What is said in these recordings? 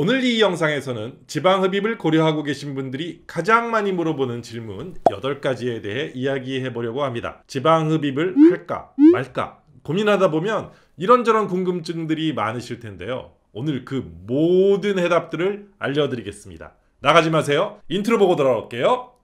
오늘 이 영상에서는 지방 흡입을 고려하고 계신 분들이 가장 많이 물어보는 질문 8가지에 대해 이야기해 보려고 합니다. 지방 흡입을 할까 말까 고민하다 보면 이런저런 궁금증들이 많으실 텐데요. 오늘 그 모든 해답들을 알려드리겠습니다. 나가지 마세요. 인트로 보고 돌아올게요.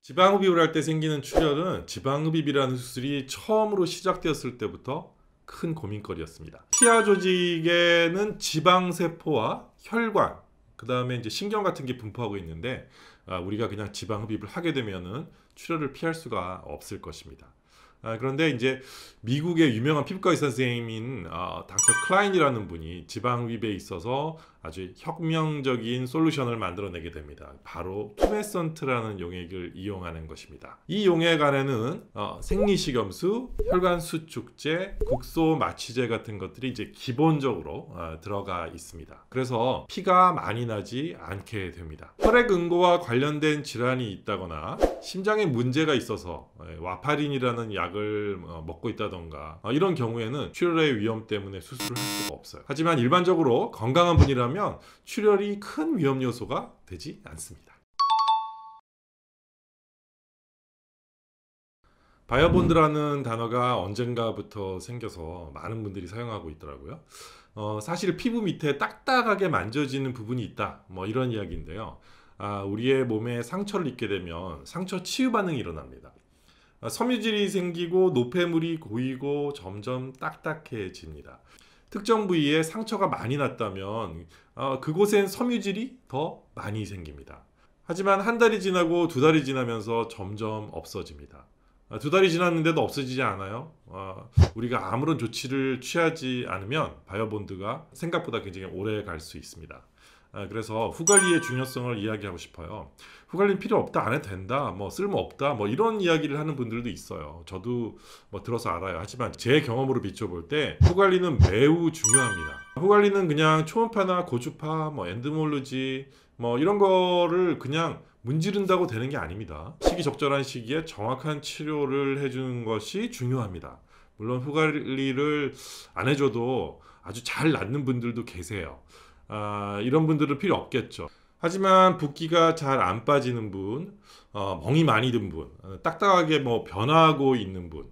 지방흡입을 할 때 생기는 출혈은 지방흡입이라는 수술이 처음으로 시작되었을 때부터 큰 고민거리였습니다. 피하 조직에는 지방세포와 혈관, 그 다음에 이제 신경 같은 게 분포하고 있는데 우리가 그냥 지방흡입을 하게 되면은 출혈을 피할 수가 없을 것입니다. 그런데 이제 미국의 유명한 피부과 의사 선생님인 닥터 클라인이라는 분이 지방흡입에 있어서 아주 혁명적인 솔루션을 만들어내게 됩니다. 바로 투메선트라는 용액을 이용하는 것입니다. 이 용액 안에는 생리식염수, 혈관수축제, 국소마취제 같은 것들이 이제 기본적으로 들어가 있습니다. 그래서 피가 많이 나지 않게 됩니다. 혈액응고와 관련된 질환이 있다거나 심장에 문제가 있어서 와파린이라는 약을 먹고 있다던가 이런 경우에는 출혈의 위험 때문에 수술을 할 수가 없어요. 하지만 일반적으로 건강한 분이라면 출혈이 큰 위험 요소가 되지 않습니다. 바이오본드라는 단어가 언젠가부터 생겨서 많은 분들이 사용하고 있더라고요. 사실 피부 밑에 딱딱하게 만져지는 부분이 있다, 이런 이야기인데요. 우리의 몸에 상처를 입게 되면 상처 치유 반응이 일어납니다. 섬유질이 생기고 노폐물이 고이고 점점 딱딱해집니다. 특정 부위에 상처가 많이 났다면 그곳엔 섬유질이 더 많이 생깁니다. 하지만 한 달이 지나고 2달이 지나면서 점점 없어집니다. 2달이 지났는데도 없어지지 않아요. 우리가 아무런 조치를 취하지 않으면 바이오본드가 생각보다 굉장히 오래 갈 수 있습니다. 그래서 후관리의 중요성을 이야기하고 싶어요. 후관리는 필요 없다, 안 해도 된다, 쓸모없다, 이런 이야기를 하는 분들도 있어요. 저도 들어서 알아요. 하지만 제 경험으로 비춰볼 때 후관리는 매우 중요합니다. 후관리는 그냥 초음파나 고주파, 엔드몰로지 이런 거를 그냥 문지른다고 되는 게 아닙니다. 시기적절한 시기에 정확한 치료를 해주는 것이 중요합니다. 물론 후관리를 안 해줘도 아주 잘 낫는 분들도 계세요. 이런 분들은 필요 없겠죠. 하지만 붓기가 잘 안 빠지는 분, 멍이 많이 든 분, 딱딱하게 변하고 있는 분,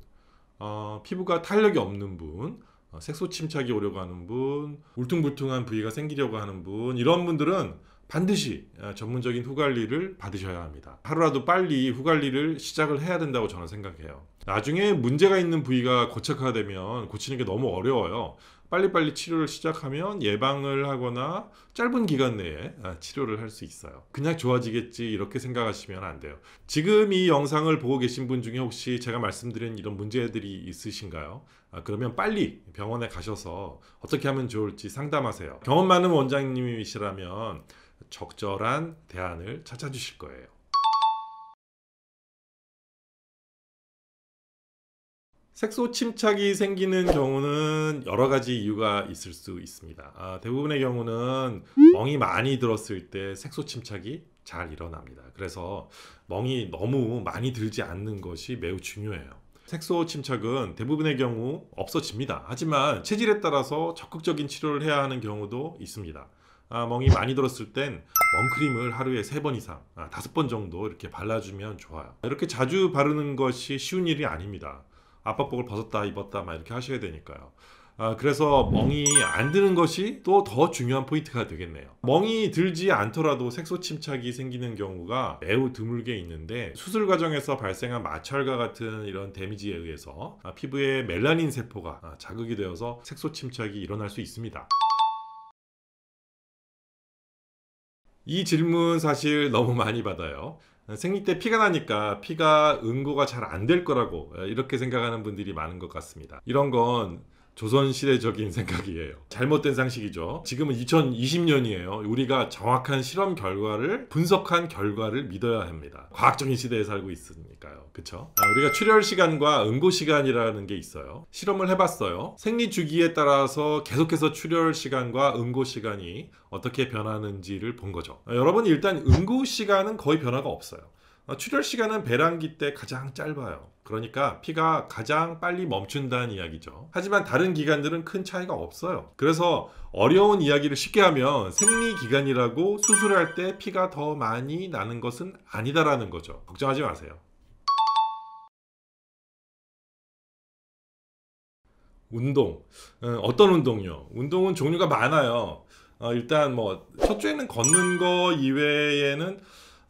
피부가 탄력이 없는 분, 색소 침착이 오려고 하는 분, 울퉁불퉁한 부위가 생기려고 하는 분, 이런 분들은 반드시 전문적인 후관리를 받으셔야 합니다. 하루라도 빨리 후관리를 시작을 해야 된다고 저는 생각해요. 나중에 문제가 있는 부위가 고착화되면 고치는 게 너무 어려워요. 빨리빨리 치료를 시작하면 예방을 하거나 짧은 기간 내에 치료를 할 수 있어요. 그냥 좋아지겠지 이렇게 생각하시면 안 돼요. 지금 이 영상을 보고 계신 분 중에 혹시 제가 말씀드린 이런 문제들이 있으신가요? 그러면 빨리 병원에 가셔서 어떻게 하면 좋을지 상담하세요. 경험 많은 원장님이시라면 적절한 대안을 찾아주실 거예요. 색소 침착이 생기는 경우는 여러 가지 이유가 있을 수 있습니다. 대부분의 경우는 멍이 많이 들었을 때 색소 침착이 잘 일어납니다. 그래서 멍이 너무 많이 들지 않는 것이 매우 중요해요. 색소 침착은 대부분의 경우 없어집니다. 하지만 체질에 따라서 적극적인 치료를 해야 하는 경우도 있습니다. 멍이 많이 들었을 땐 멍크림을 하루에 3번 이상, 5번 정도 이렇게 발라주면 좋아요. 이렇게 자주 바르는 것이 쉬운 일이 아닙니다. 압박복을 벗었다 입었다 이렇게 하셔야 되니까요. 그래서 멍이 안 드는 것이 또 더 중요한 포인트가 되겠네요. 멍이 들지 않더라도 색소 침착이 생기는 경우가 매우 드물게 있는데 수술 과정에서 발생한 마찰과 같은 이런 데미지에 의해서 피부에 멜라닌 세포가 자극이 되어서 색소 침착이 일어날 수 있습니다. 이 질문 사실 너무 많이 받아요. 생리 때 피가 나니까 피가 응고가 잘 안 될 거라고 이렇게 생각하는 분들이 많은 것 같습니다. 이런 건 조선시대적인 생각이에요. 잘못된 상식이죠. 지금은 2020년이에요. 우리가 정확한 실험 결과를 분석한 결과를 믿어야 합니다. 과학적인 시대에 살고 있으니까요. 그쵸? 우리가 출혈 시간과 응고 시간이라는 게 있어요. 실험을 해봤어요. 생리 주기에 따라서 계속해서 출혈 시간과 응고 시간이 어떻게 변하는지를 본 거죠. 여러분, 일단 응고 시간은 거의 변화가 없어요. 출혈 시간은 배란기 때 가장 짧아요. 그러니까 피가 가장 빨리 멈춘다는 이야기죠. 하지만 다른 기간들은 큰 차이가 없어요. 그래서 어려운 이야기를 쉽게 하면 생리기간이라고 수술할 때 피가 더 많이 나는 것은 아니다라는 거죠. 걱정하지 마세요. 운동. 어떤 운동요? 운동은 종류가 많아요. 일단 뭐 첫 주에는 걷는 거 이외에는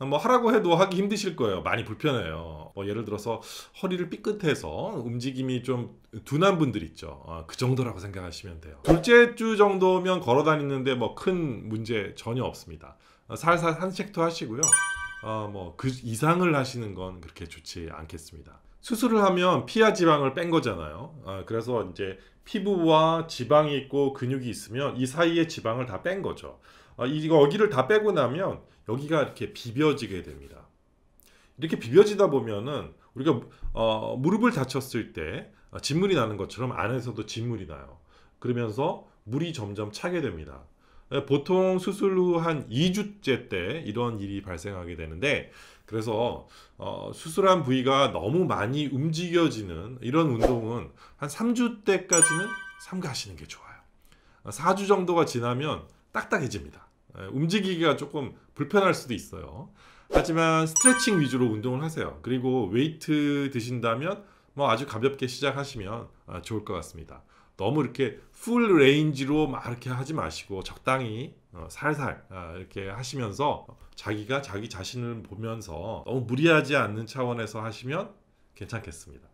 뭐 하라고 해도 하기 힘드실 거예요. 많이 불편해요. 뭐 예를 들어서 허리를 삐끗해서 움직임이 좀 둔한 분들 있죠. 그 정도라고 생각하시면 돼요. 둘째 주 정도면 걸어 다니는데 뭐 큰 문제 전혀 없습니다. 살살 산책도 하시고요. 뭐 그 이상을 하시는 건 그렇게 좋지 않겠습니다. 수술을 하면 피하 지방을 뺀 거잖아요. 그래서 이제 피부와 지방이 있고 근육이 있으면 이 사이에 지방을 다 뺀 거죠. 이거 여기를 다 빼고 나면 여기가 이렇게 비벼지게 됩니다. 이렇게 비벼지다 보면은 우리가 무릎을 다쳤을 때 진물이 나는 것처럼 안에서도 진물이 나요. 그러면서 물이 점점 차게 됩니다. 보통 수술 후 한 2주째 때 이런 일이 발생하게 되는데, 그래서 수술한 부위가 너무 많이 움직여지는 이런 운동은 한 3주 때까지는 삼가하시는 게 좋아요. 4주 정도가 지나면 딱딱해집니다. 움직이기가 조금 불편할 수도 있어요. 하지만 스트레칭 위주로 운동을 하세요. 그리고 웨이트 드신다면 뭐 아주 가볍게 시작하시면 좋을 것 같습니다. 너무 이렇게 풀 레인지로 막 이렇게 하지 마시고 적당히 살살 이렇게 하시면서 자기가 자기 자신을 보면서 너무 무리하지 않는 차원에서 하시면 괜찮겠습니다.